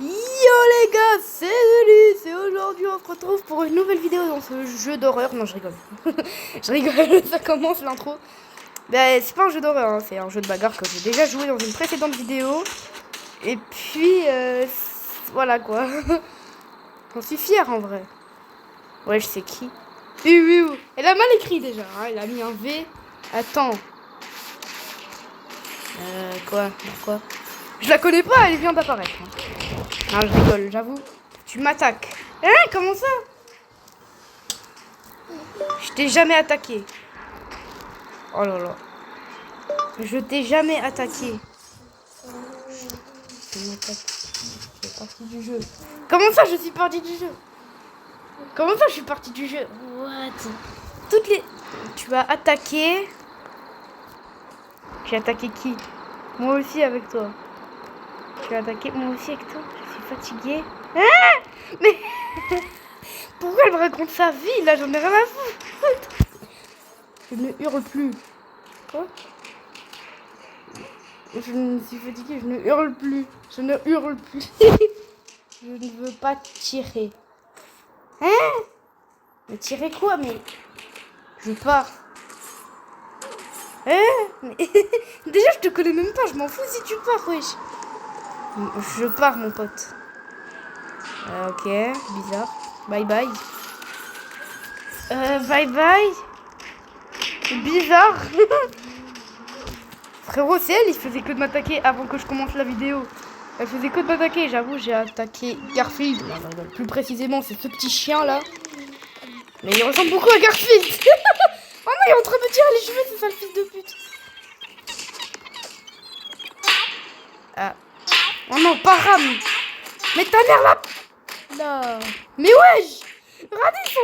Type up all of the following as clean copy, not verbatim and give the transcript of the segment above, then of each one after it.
Yo les gars, c'est Denis, et aujourd'hui on se retrouve pour une nouvelle vidéo dans ce jeu d'horreur. Non, je rigole. Je rigole, ça commence l'intro. Ben, c'est pas un jeu d'horreur, hein, c'est un jeu de bagarre que j'ai déjà joué dans une précédente vidéo. Et puis, voilà quoi. J'en suis fière en vrai. Ouais, je sais qui. Elle a mal écrit déjà, hein, elle a mis un V. Attends. Quoi? Pourquoi? Je la connais pas, elle vient d'apparaître. Non, je rigole, j'avoue. Tu m'attaques. Hein? Comment ça? Je t'ai jamais attaqué. Oh là là. Je t'ai jamais attaqué. Je m'attaque. Je suis partie du jeu. Comment ça, je suis partie du jeu? Comment ça, je suis partie du jeu? What? Toutes les... Tu as attaqué... J'ai attaqué qui? Moi aussi avec toi. Tu as attaqué moi aussi avec toi. Je suis fatiguée. Ah! Mais... Pourquoi elle me raconte sa vie? Là, j'en ai rien à foutre. Je ne hurle plus. Quoi? Je me suis fatiguée, je ne hurle plus. Je ne hurle plus. Je ne veux pas tirer. Hein? Mais tirer quoi? Mais... Je pars. Hein? Mais... Déjà, je te connais même pas. Je m'en fous si tu pars, wesh. Je pars, mon pote. Ok, bizarre. Bye bye. Bye bye. Bizarre. Frérot, c'est elle, il faisait que de m'attaquer avant que je commence la vidéo. Elle faisait que de m'attaquer, j'avoue, j'ai attaqué Garfield. Non, plus précisément, c'est ce petit chien là. Mais il ressemble beaucoup à Garfield. Oh non, il est en train de me tirer les cheveux, c'est ça le fils de pute. Ah. Oh non, pas Ram. Mais ta mère là. Là. Mais wesh. Radis.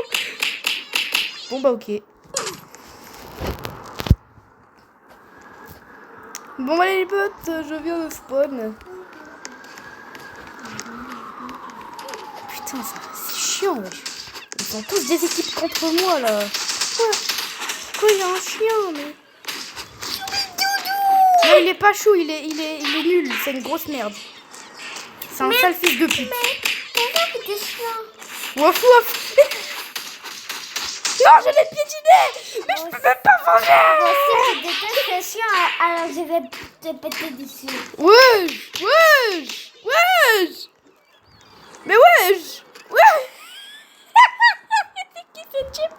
Bon bah ok. Bon allez les potes, je viens de spawn. Putain, c'est chiant, wesh. Ils sont tous des équipes contre moi là. Pourquoi il y a un chien, mais... Non, il est pas chou, il est nul, c'est une grosse merde. C'est un sale fils de pute. Waf waf. Non, je l'ai piétiné. Mais je peux même pas venger. Moi aussi, je déteste les chiens, alors je vais te péter dessus. Wesh. Mais wesh. Qui fait chip?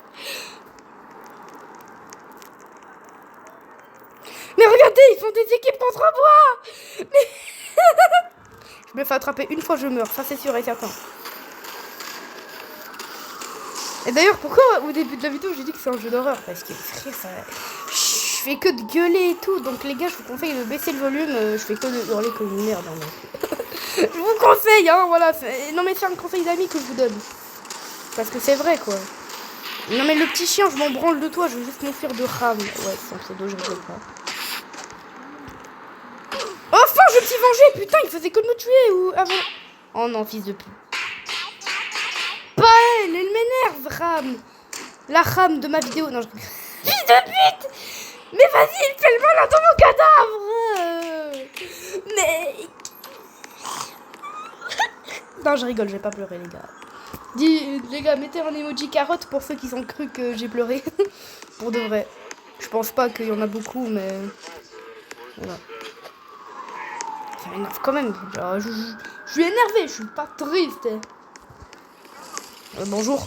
Mais regardez, ils font des équipes contre moi. Mais... Je me fais attraper une fois, je meurs. Ça, c'est sûr et certain. Et d'ailleurs, pourquoi au début de la vidéo, j'ai dit que c'est un jeu d'horreur? Parce que, frère, ça... Je fais que de gueuler et tout. Donc, les gars, je vous conseille de baisser le volume. Je fais que de hurler comme une merde. Hein, je vous conseille, hein, voilà. Non, mais c'est un conseil d'amis que je vous donne. Parce que c'est vrai, quoi. Non, mais le petit chien, je m'en branle de toi. Je veux juste m'enfuir de Ram. Ouais, son pseudo, je rigole pas. Enfin, je me suis vengée. Putain, il faisait que de me tuer ou avant. Oh non, fils de pute. Pas elle m'énerve, Ram. La Ram de ma vidéo. Non, je... Fils de pute. Mais vas-y, il fait le malin dans mon cadavre. Mais... Non, je rigole, je vais pas pleurer, les gars. Dis, les gars, mettez un emoji carotte pour ceux qui ont cru que j'ai pleuré. Pour de vrai. Je pense pas qu'il y en a beaucoup, mais... Voilà. Ça m'énerve quand même. Genre, je suis énervée, je suis pas triste. Bonjour.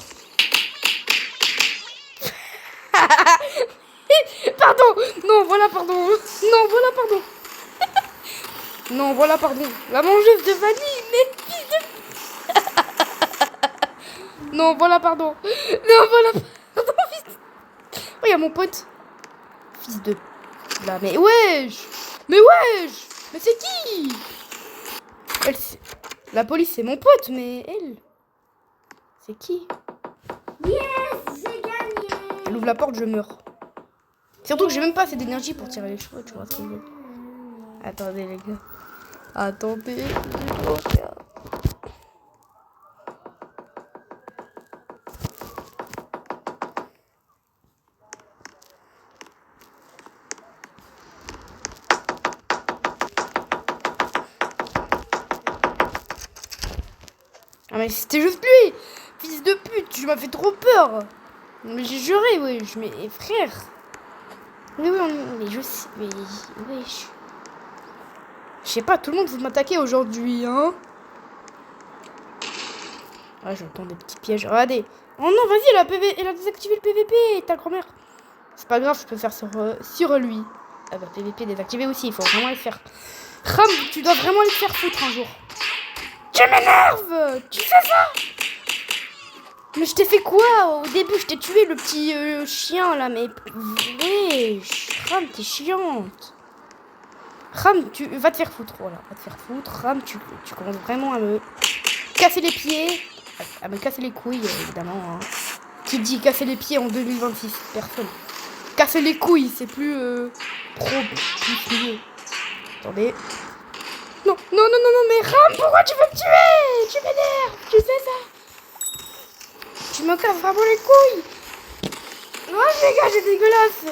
Pardon. Non, voilà, pardon. Non, voilà, pardon. Non, voilà, pardon. La mangeuse de vanille, mais... Non, voilà, pardon. Non, voilà, pardon, fils. Oh, il y a mon pote. Fils de... Là, mais wesh. Mais wesh. Mais c'est qui? Elle, la police, c'est mon pote, mais elle... C'est qui? Yes, j'ai gagné. Elle ouvre la porte, je meurs. Surtout que j'ai même pas assez d'énergie pour tirer les cheveux, tu vois ce que je veux dire. Attendez, les gars. Attendez, je dois faire... Ah mais c'était juste lui. Fils de pute, tu m'as fait trop peur. Mais j'ai juré, wesh. Mais frère. Mais oui, mais je sais. Mais wesh. Je sais pas, tout le monde veut m'attaquer aujourd'hui, hein. Ah, j'entends des petits pièges. Regardez. Oh non, vas-y, elle a désactivé le PVP, ta grand-mère. C'est pas grave, je peux faire sur lui. Ah bah, PVP désactivé aussi, il faut vraiment le faire. Ram, tu dois vraiment le faire foutre un jour. Tu m'énerves. Tu fais ça. Mais je t'ai fait quoi? Au début, je t'ai tué, le petit chien, là, mais... Wesh, Ram, t'es chiante. Ram, tu vas te faire foutre, voilà. Va te faire foutre. Ram, tu commences vraiment à me casser les pieds. À me casser les couilles, évidemment. Hein. Qui dit casser les pieds en 2026? Personne. Casser les couilles, c'est plus plus mieux. Attendez. Non, non, non, non, non, mais Ram, pourquoi tu veux me tuer? Tu m'énerves, tu sais ça? Tu me casses vraiment les couilles. Non, les gars, c'est dégueulasse.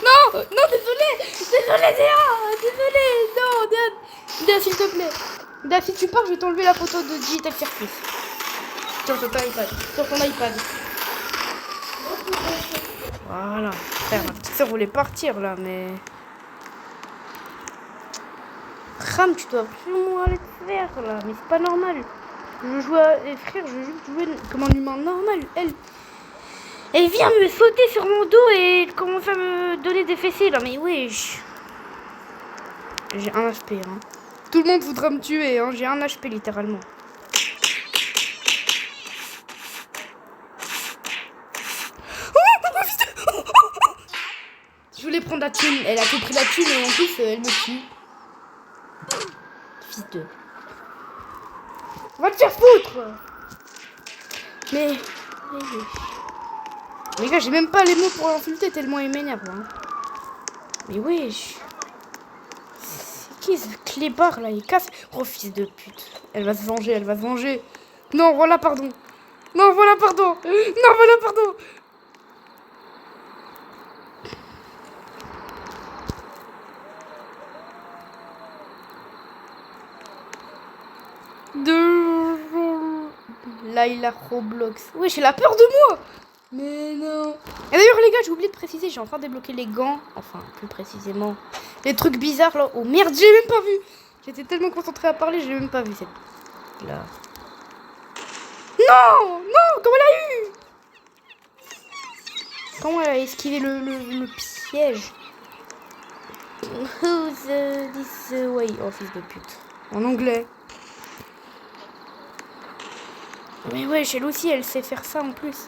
Non, non, désolé, Déa, désolé, non, Déa, s'il te plaît. Déa, si tu pars, je vais t'enlever la photo de Digital Circus. Sur ton iPad, sur ton iPad. Voilà, frère, ma petite soeur voulait partir là, mais... Ram, tu dois vraiment aller te faire là, mais c'est pas normal. Je joue à... frère, je veux juste jouer comme un humain normal, Elle vient me sauter sur mon dos et commence à me donner des fessées là, mais wesh. J'ai un HP, hein. Tout le monde voudra me tuer, hein. J'ai un HP littéralement. Je voulais prendre la thune, elle a compris la thune et en plus elle me tue. Fils de... Va te faire foutre. Mais... Les gars, j'ai même pas les mots pour l'insulter tellement il m'énerve. Hein. Mais wesh. C'est qui ce clébard là? Il casse. Oh fils de pute. Elle va se venger, elle va se venger. Non, voilà, pardon. Non, voilà, pardon. Non, voilà, pardon. Là, il a Roblox. Ouais, j'ai la peur de moi. Mais non. Et d'ailleurs, les gars, j'ai oublié de préciser, j'ai enfin débloqué les gants. Enfin, plus précisément, les trucs bizarres là. Oh merde, j'ai même pas vu. J'étais tellement concentrée à parler, j'ai même pas vu cette. Là. Non, non, comment elle a eu? Comment elle a esquivé le piège? Who's this way? Oh, fils de pute. En anglais. Mais ouais, chez Lucie, elle sait faire ça en plus.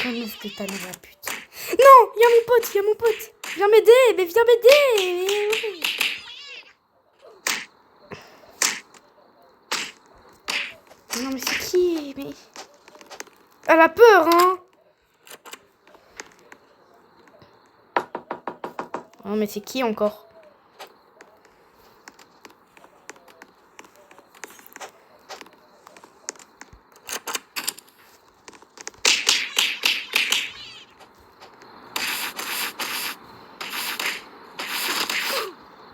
Connaisse de ta mère la pute. Non, il y a mon pote. Viens m'aider, mais viens m'aider. Non, mais c'est qui? Mais... Elle a peur, hein. Non, mais c'est qui encore?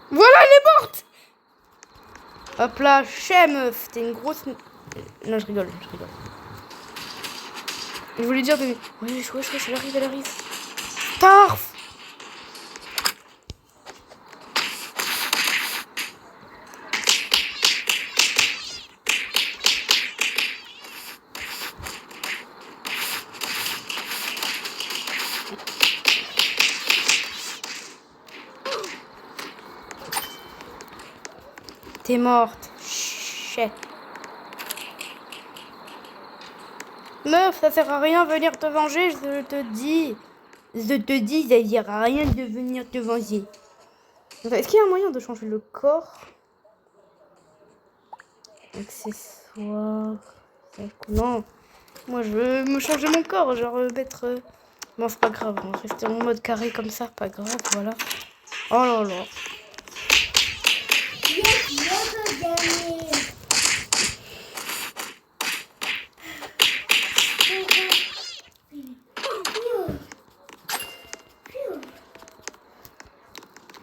Voilà, elle est morte. Hop là, chais meuf, t'es une grosse... Non, je rigole. Je voulais dire de... Wesh, elle arrive. Tarf. T'es morte. Chais. Meuf, ça sert à rien de venir te venger, je te dis. Ça sert à rien de venir te venger. Est-ce qu'il y a un moyen de changer le corps? Accessoires. Non. Moi, je veux me changer mon corps. Genre mettre... Bon, c'est pas grave. On va rester en mode carré comme ça. Pas grave, voilà. Oh là là.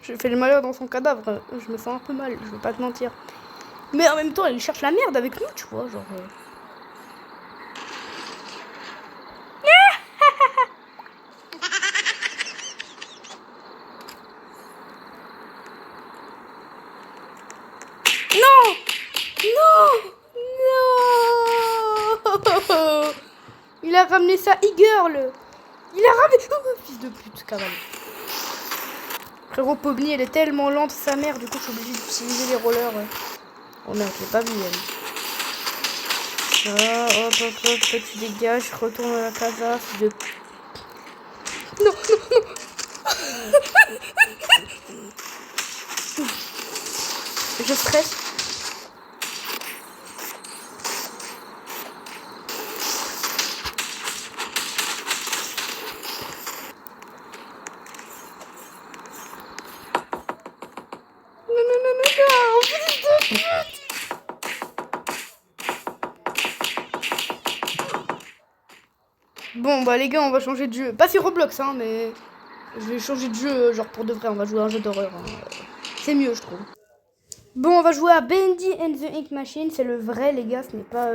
J'ai fait le malheur dans son cadavre. Je me sens un peu mal, je vais pas te mentir. Mais en même temps, il cherche la merde avec nous, tu vois, genre... Non! Non! Non! Il a ramené sa e-girl! Il a ramené... Oh, fils de pute, cavale. Frérot, Pogni, elle est tellement lente, sa mère, du coup, je suis obligée d'utiliser les rollers. Oh merde, je l'ai pas vu, elle. Ah, hop, hop, hop, toi, tu dégages, je retourne à la casa, fils de... Non, non, non. Je stresse. Bon bah les gars, on va changer de jeu. Pas sur Roblox hein, mais je vais changer de jeu genre pour de vrai, on va jouer à un jeu d'horreur. Hein. C'est mieux je trouve. Bon, on va jouer à Bendy and the Ink Machine, c'est le vrai les gars, ce n'est pas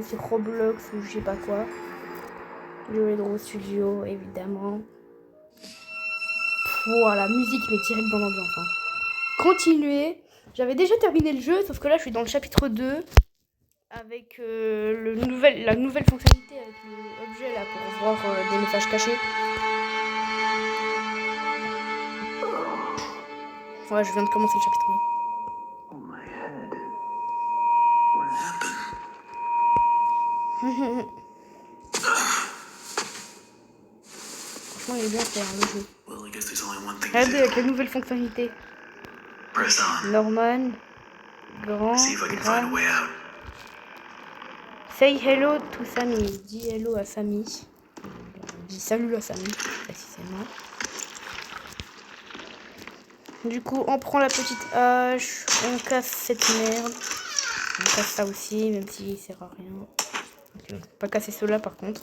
sur Roblox ou je sais pas quoi. Jouer Draw Studio évidemment. Voilà, musique mais direct dans l'ambiance. Hein. Continuer. J'avais déjà terminé le jeu, sauf que là je suis dans le chapitre 2. Avec la nouvelle fonctionnalité avec l'objet là pour voir des messages cachés. Ouais, je viens de commencer le chapitre 2. Franchement, il est bien fait hein, le jeu. Regardez avec la nouvelle fonctionnalité. Norman, grand. Say hello to Sammy. Dis hello à Sammy. Dis salut à Sammy, précisément. Du coup, on prend la petite hache. On casse cette merde. On casse ça aussi, même s'il sert à rien. Okay, on peut pas casser cela par contre.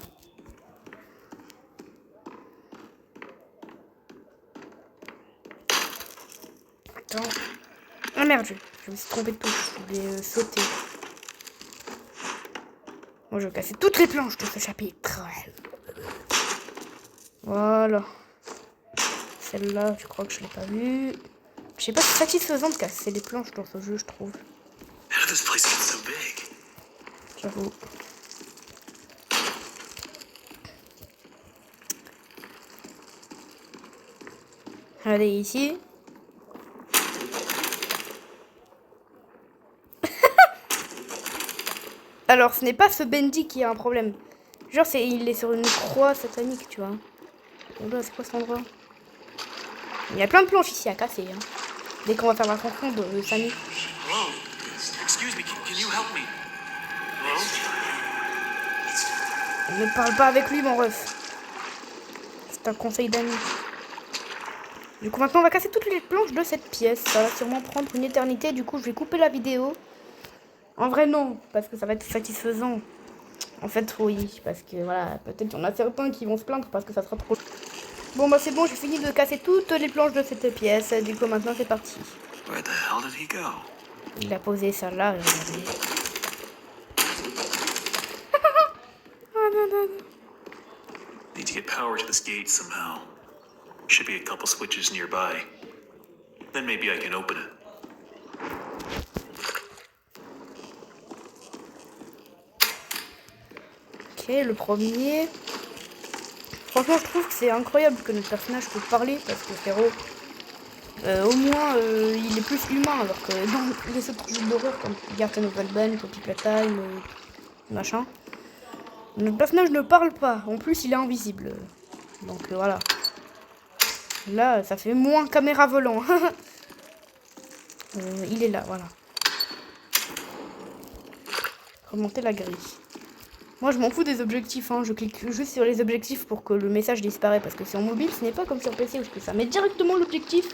Attends. Ah merde, je me suis trompé de touche. Je vais sauter. Moi, je vais casser toutes les planches de ce chapitre. Voilà. Celle-là, je crois que je l'ai pas vue. Je sais pas, c'est satisfaisant de casser les planches dans ce jeu, je trouve. J'avoue. Allez, ici. Alors, ce n'est pas ce Bendy qui a un problème. Genre, il est sur une croix satanique, tu vois. Oh là, c'est quoi cet endroit? Il y a plein de planches ici à casser. Hein. Dès qu'on va faire la rencontre de Sammy. Ne parle pas avec lui, mon ref. C'est un conseil d'amis. Du coup, maintenant, on va casser toutes les planches de cette pièce. Ça va sûrement prendre une éternité. Du coup, je vais couper la vidéo. En vrai, non. Parce que ça va être satisfaisant. En fait, oui. Parce que, voilà, peut-être qu'il y en a certains qui vont se plaindre parce que ça sera trop... Bon, bah c'est bon, j'ai fini de casser toutes les planches de cette pièce. Du coup, maintenant, c'est parti. Il a posé ça là, regardez. Need to get power to this gate somehow. Should be a couple switches nearby. Then maybe I can open it. Ok, le premier. Franchement, je trouve que c'est incroyable que notre personnage peut parler parce que frérot, au moins, il est plus humain alors que dans les autres jeux d'horreur comme Garten of Alban, Poppy Playtime, machin. Notre personnage ne parle pas. En plus, il est invisible. Donc voilà. Là, ça fait moins caméra volant. Il est là, voilà. Remonter la grille. Moi, je m'en fous des objectifs. Hein. Je clique juste sur les objectifs pour que le message disparaisse. Parce que sur mobile, ce n'est pas comme sur PC où je peux ça met directement l'objectif.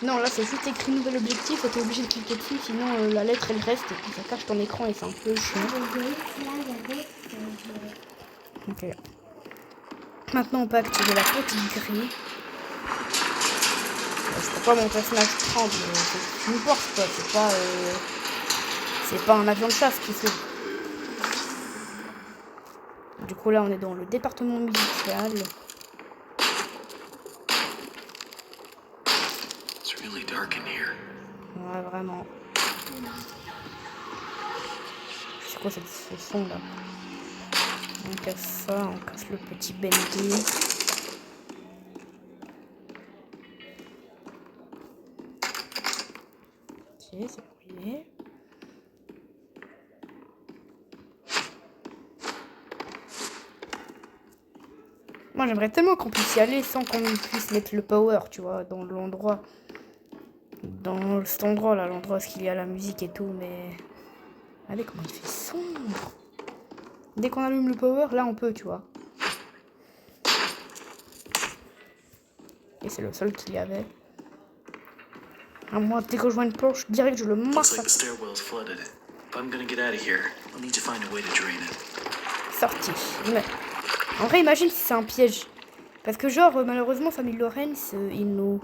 Non, là, c'est juste écrit nouvel objectif et t'es obligé de cliquer dessus. Sinon, la lettre, elle reste et puis ça cache ton écran et c'est un peu chiant. Ok. Maintenant, on peut activer la petite grille. Je sais pas, mon personnage tremble. C'est une porte, quoi. C'est pas un avion de chasse qui s'ouvre. Du coup, là, on est dans le département musical. It's really dark in here. Ouais, vraiment. C'est quoi ce son là? On casse ça, on casse le petit Bendy. Ok, c'est brûlé. Moi j'aimerais tellement qu'on puisse y aller sans qu'on puisse mettre le power, tu vois, dans l'endroit. Dans cet endroit là, l'endroit où il y a la musique et tout, mais... Regardez comment il fait sombre. Dès qu'on allume le power, là on peut, tu vois. Et c'est le seul qu'il y avait. À moi, dès que je vois une planche, direct je le Looks like massacre. the stairwell's flooded. If I'm gonna get out of here, I'll need to find a way to drain it. Sorti. Mais... En vrai, imagine si c'est un piège. Parce que genre, malheureusement, famille Lorenz, il nous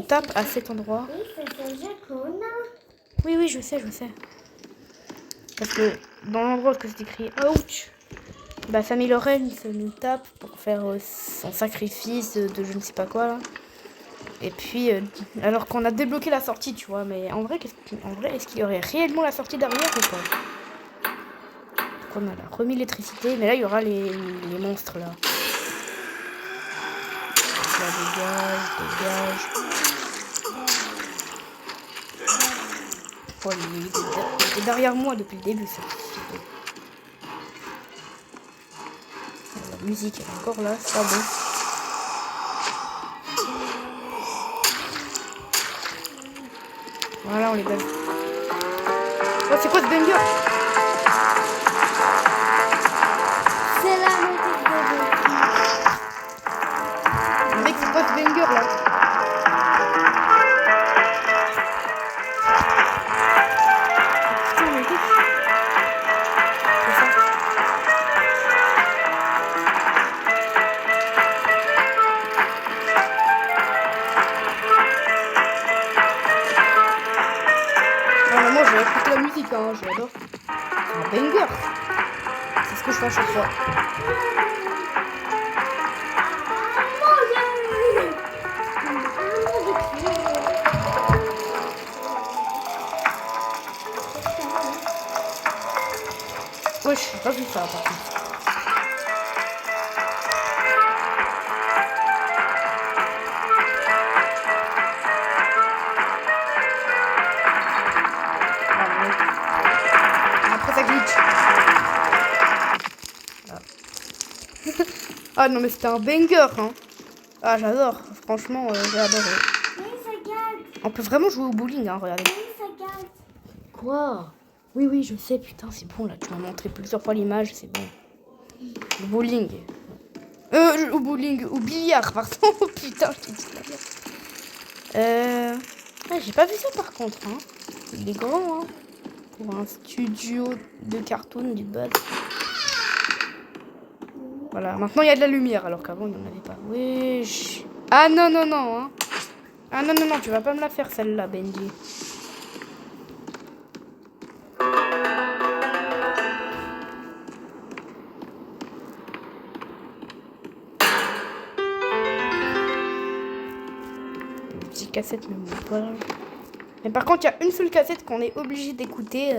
tape à cet endroit. Oui, c'est le jeu qu'on a. Oui, je sais. Parce que dans l'endroit que c'est écrit ouch, bah famille Lorenz nous tape pour faire son sacrifice de je ne sais pas quoi là. Et puis, alors qu'on a débloqué la sortie, tu vois. Mais en vrai, est-ce qu'il y aurait réellement la sortie derrière ou pas? On a remis l'électricité, mais là il y aura les monstres là. Là, dégage. Oh, il était derrière moi depuis le début, ça. La musique elle est encore là, c'est pas bon. Voilà, on les baise. Oh, c'est quoi ce banger? C'est la musique de Mec, c'est quoi ce banger là? Putain, mais qu'est-ce que c'est ça? Ah, mais moi, je vais écouter la musique, hein, j'adore. C'est un banger. C'est ce que je fais à chaque fois. Ouais, je n'ai pas vu ça par contre. Ah, ouais. Après ça glitch. Ah. Ah non mais c'était un banger hein. Ah j'adore. Franchement j'ai adoré. Oui, ça gâte. On peut vraiment jouer au bowling hein, regardez. Oui, ça gâte. Quoi? Oui, je sais, putain, c'est bon, là, tu m'as montré plusieurs fois l'image, c'est bon. Au bowling. Au bowling, au billard, pardon. Oh, putain, je t'ai dit la merde. Ah, j'ai pas vu ça, par contre, hein. Il est grand, hein. Pour un studio de cartoon, du bad. Voilà, maintenant, il y a de la lumière, alors qu'avant, il n'y en avait pas. Wesh. Ah, non, hein. Ah, non, tu vas pas me la faire, celle-là, Benji. Cassette même pas. Mais par contre il y a une seule cassette qu'on est obligé d'écouter.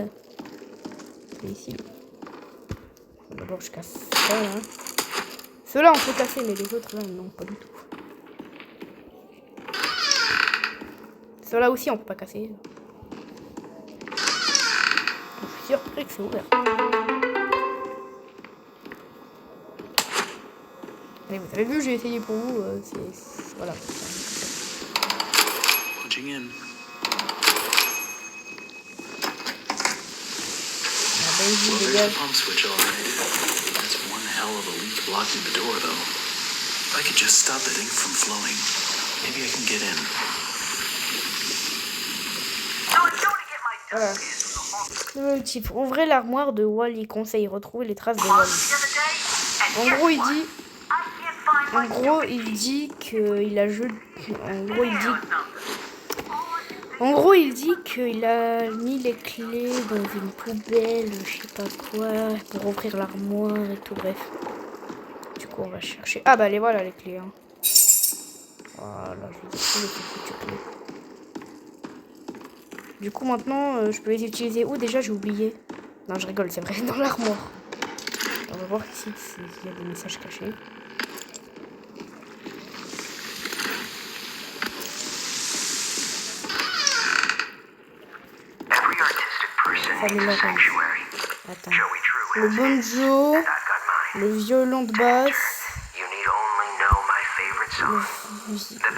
C'est ici. D'abord je casse ça là. Ceux-là on peut casser mais les autres là non pas du tout. Ceux-là aussi on peut pas casser. Je suis surpris que c'est ouvert. Allez, vous avez vu j'ai essayé pour vous. Voilà. Punching in. Well, there's the pump switch all right. That's one hell of a leak blocking the door, though. If I could just stop that ink from flowing, maybe I can get in. Voilà. Le type, ouvrez l'armoire de Wally. Conseil, retrouver les traces de Wally. En gros, il dit qu'il a jeté. En gros, il dit En gros, il dit qu'il a mis les clés dans une poubelle, je sais pas quoi, pour ouvrir l'armoire et tout, bref. Du coup, on va chercher. Ah bah les voilà les clés. Hein. Voilà, je vais trouver ces foutues clés. Du coup, maintenant, je peux les utiliser où déjà? J'ai oublié. Non, je rigole, c'est vrai, dans l'armoire. On va voir ici s'il y a des messages cachés. Salut Laurence. Attends. Le banjo, le violon de basse,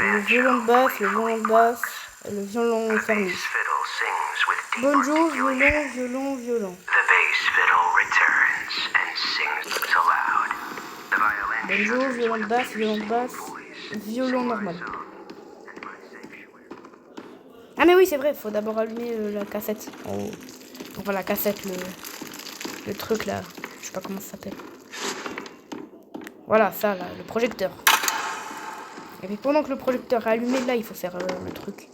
le violon de basse, le violon de basse, et le violon fermé. Banjo, violon, violon, violon. Banjo, violon de basse, violon normal. Ah mais oui c'est vrai, faut d'abord allumer la cassette. Oh. Enfin la cassette, le truc là, je sais pas comment ça s'appelle. Voilà ça là, le projecteur. Et puis pendant que le projecteur est allumé là, il faut faire le truc.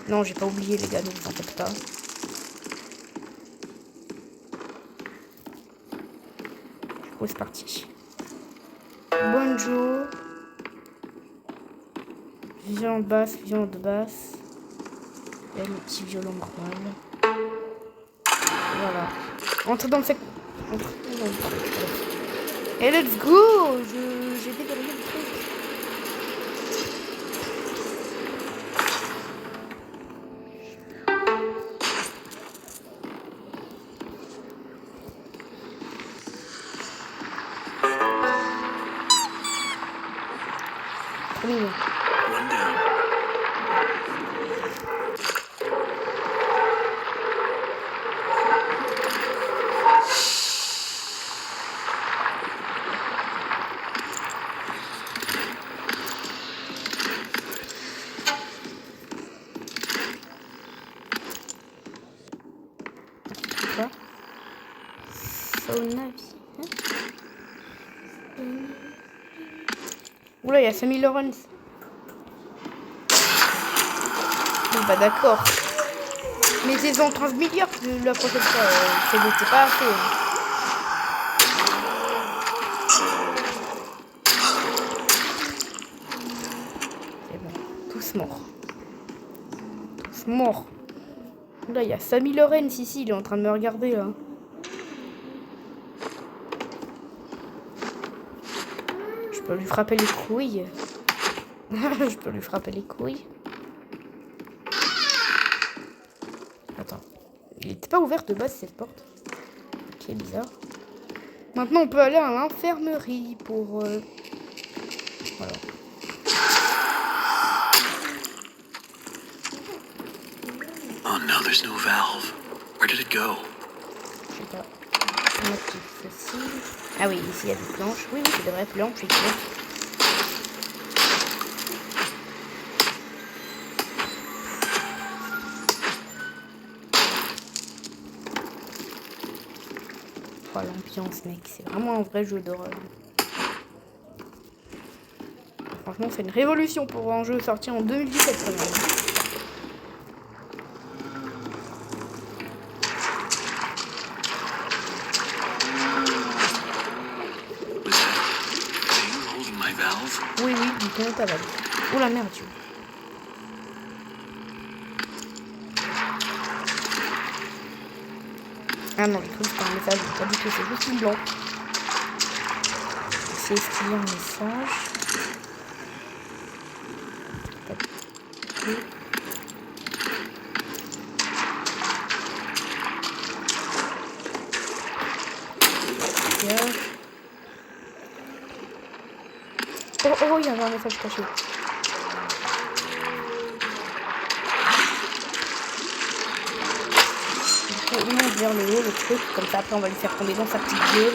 Non j'ai pas oublié les gars, ne vous en faites pas. Du coup c'est parti. Banjo. Violon de basse, violon de basse. Et le petit violon normal. Voilà. Entre dans le sec. Et let's go! J'ai déverrouillé le truc. Trop mignon. One down. Quoi? Sauna vie. Oula, il y a Sammy Lawrence. Bon, bah d'accord. Mettez-en 15 milliards la prochaine fois. C'est pas assez. C'est bon. Tous morts. Tous morts. Là, il y a Sammy Lawrence ici. Il est en train de me regarder là. Je peux lui frapper les couilles. Je peux lui frapper les couilles. Attends. Il n'était pas ouvert de base cette porte. Ok, bizarre. Maintenant, on peut aller à l'infirmerie pour... Voilà. Oh no, there's no valve. Where did it go? Je sais pas. On active ceci. Ah oui, ici il y a des planches. Oui, oui, c'est des vraies planches. Oh, l'ambiance, mec. C'est vraiment un vrai jeu d'horreur. Franchement, c'est une révolution pour un jeu sorti en 2017 quand même. Oui, oui, dis-toi ta valve. Oh la merde, tu vois. Ah non, j'ai cru que c'était un message, mais pas du tout, c'est juste une blanc. C'est ce qu'il y a un message. Oh, il y avait un message caché. Du coup, on monte vers le haut, le truc, comme ça après on va lui faire tomber dans sa petite gueule.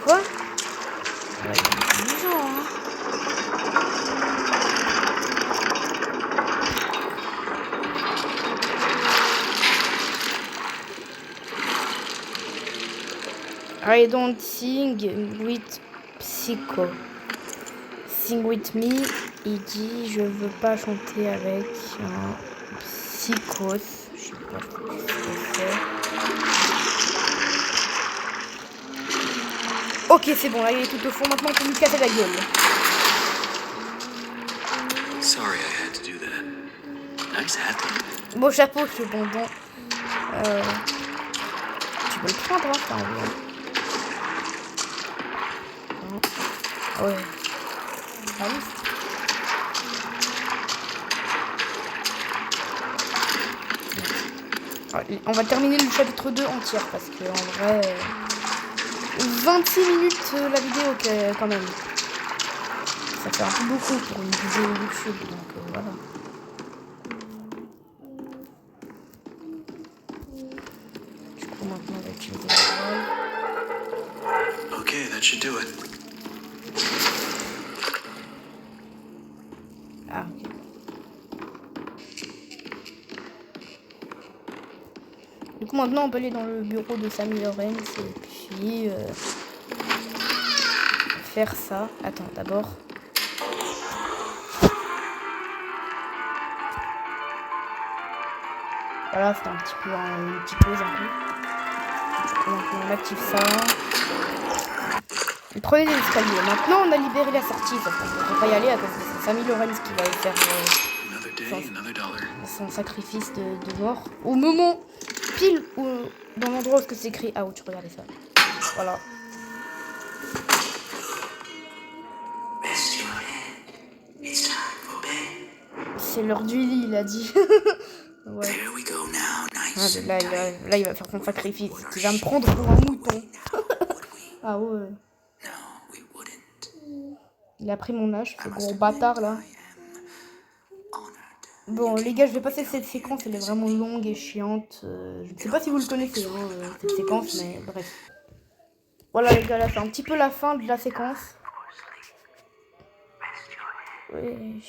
Quoi? Ouais, c'est amusant, hein. I don't sing with Psycho. Sing with me. Il dit je veux pas chanter avec un psychos. Je sais pas ce que c'est. Ok, c'est bon, là il est tout au fond. Maintenant on peut lui casser la gueule. Sorry I had to do that. Nice hat though. Beau chapeau, cependant. Tu peux le prendre, hein, t'as envie. Ouais. Allez. On va terminer le chapitre 2 entière parce que en vrai 26 minutes la vidéo quand même. Ça fait un peu beaucoup pour une vidéo YouTube donc voilà. Du coup maintenant on va utiliser le voile. Okay, that should do it. Ah ok. Du coup maintenant on peut aller dans le bureau de Sammy Lawrence et puis faire ça. Attends d'abord. Voilà, c'était un petit peu une petite pause un peu. Du coup maintenant on active ça. Le premier des escaliers. Maintenant on a libéré la sortie, sauf qu'on ne peut pas y aller à cause de c'est Sammy Lawrence qui va faire son sacrifice de mort. Au moment pile où, dans l'endroit où c'est écrit ouch, regardez ça. Voilà. C'est l'heure du lit, il a dit. Ouais. Ah, là, il va faire son sacrifice. Il va me prendre pour un mouton. Ah ouais. Il a pris mon âge, ce gros bâtard là. Bon les gars, je vais passer cette séquence, elle est vraiment longue et chiante. Je ne sais pas si vous le connaissez, cette séquence, mais bref. Voilà les gars, là c'est un petit peu la fin de la séquence. Oui.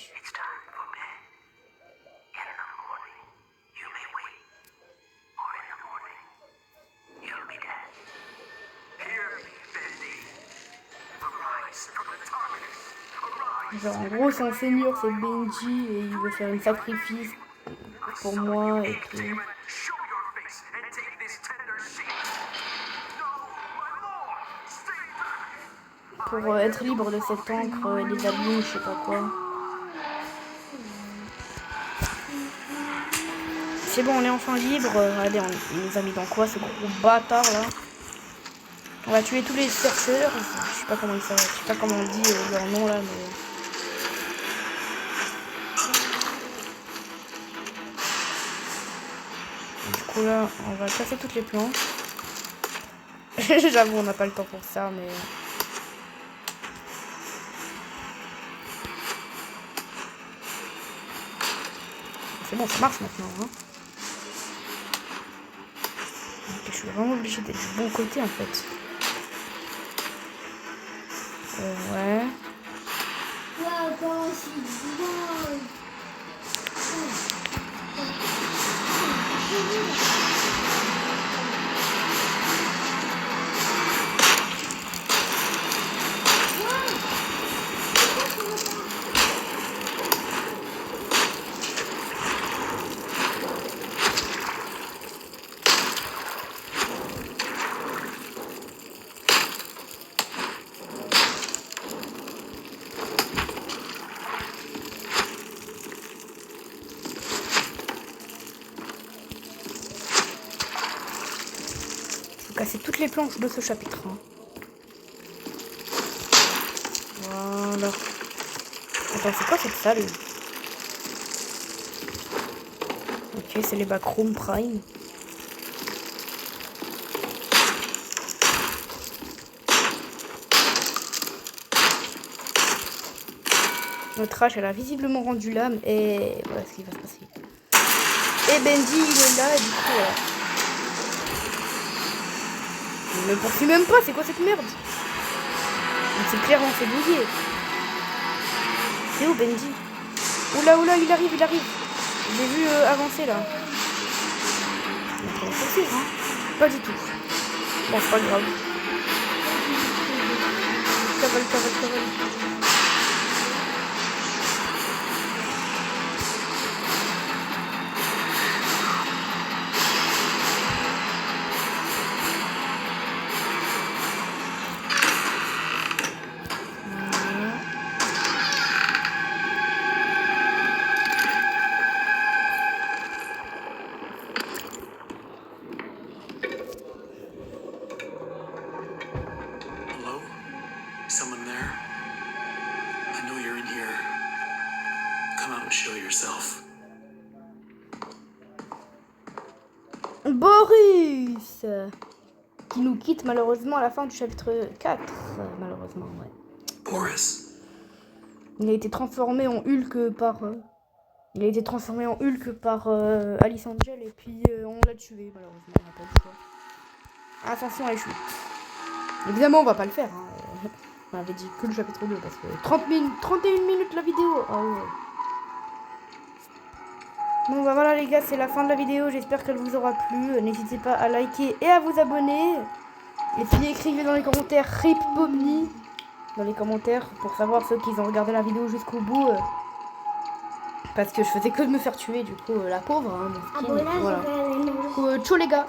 Genre en gros son seigneur c'est Benji et il veut faire un sacrifice pour moi et tout. Pour être libre de cette encre et des abîmes, je sais pas quoi. C'est bon, on est enfin libre. Regardez, il nous a mis dans quoi ce gros bâtard là. On va tuer tous les chercheurs. Je sais pas comment ils s'appellent, je sais pas comment on dit leur nom là, mais. Du coup là, on va casser toutes les planches. J'avoue, on n'a pas le temps pour ça, mais. C'est bon, ça marche maintenant. Hein. Je suis vraiment obligée d'être du bon côté en fait. Ouais. Casser toutes les planches de ce chapitre. Hein. Voilà. Attends, c'est quoi cette salle? Ok, c'est les backrooms prime. Notre hache, elle a visiblement rendu l'âme et voilà ce qui va se passer. Et Benji, il est là et du coup, voilà. Il me poursuit même pas, c'est quoi cette merde? C'est clairement fait bouillir. C'est où Benji? Oula, oula, il arrive. J'ai vu avancer là. On va poursuivre, hein? Pas du tout. Bon, c'est pas grave. cavale. Hello? Someone there? I know you're in here. Come out and show yourself. Boris qui nous quitte malheureusement à la fin du chapitre 4, malheureusement, ouais. Boris. Il a été transformé en Hulk par Alice Angel et puis on l'a tué malheureusement, on n'a pas le choix. Attention à l'échouer. Évidemment on va pas le faire, hein. On avait dit que le chapitre 2 parce que 31 minutes la vidéo. Ah ouais. Bon bah voilà les gars, c'est la fin de la vidéo, j'espère qu'elle vous aura plu. N'hésitez pas à liker et à vous abonner. Et puis écrivez dans les commentaires RIP Bobny dans les commentaires pour savoir ceux qui ont regardé la vidéo jusqu'au bout. Parce que je faisais que de me faire tuer, du coup la pauvre, hein, mon skin, Abonnez-vous, voilà. je vais aller Du coup, ciao les gars.